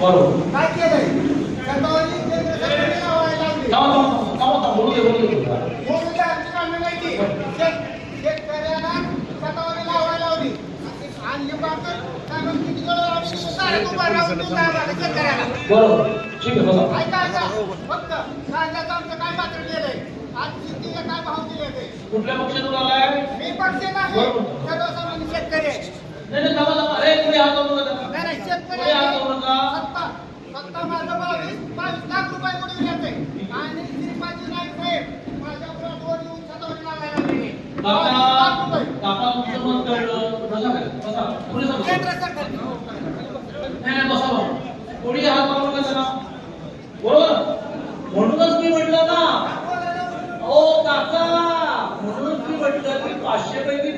बरोबर. काय केलंय शतावरी केंद्र सरकारने लावायला लागली. बोलू दे बोलू दे. मोदीची आमची मागणी नाही की शेतकऱ्याला शतावरी लावायला लावली आणि बाकर कागद किती वेळा लावली सारे उभा राहून शेतकऱ्याला. बरोबर ठीक आहे बघा. ऐका ऐका फक्त कांद्याचं आमचं काय मात्र केलंय आज शेतीला काय भाव दिले ते कुठल्या पक्षातून आलाय? मी पक्ष नाही सर्वसामान्य शेतकरी आहे. नाही नाही थांबा थांबा. अरे पुढे हात करू नका. नाही नाही शेतकरी पुढे हात आहे. करू नका. सत्ता माझं 22 लाख रुपये कोणी घेते आणि श्रीपाजी नाईक साहेब माझ्या पुढे येऊन शतावरी लावायला लागले. 22 लाख रुपये काका तुमचं मत कळलं. बसा काय? बसा. पुढे जा. केंद्र सरकार नाही नाही बसा भाऊ. कोणी हात करू नका जरा. बरोबर. म्हणूनच मी म्हटलं ना ओ काका, म्हणूनच मी म्हटलं की 500 पैकी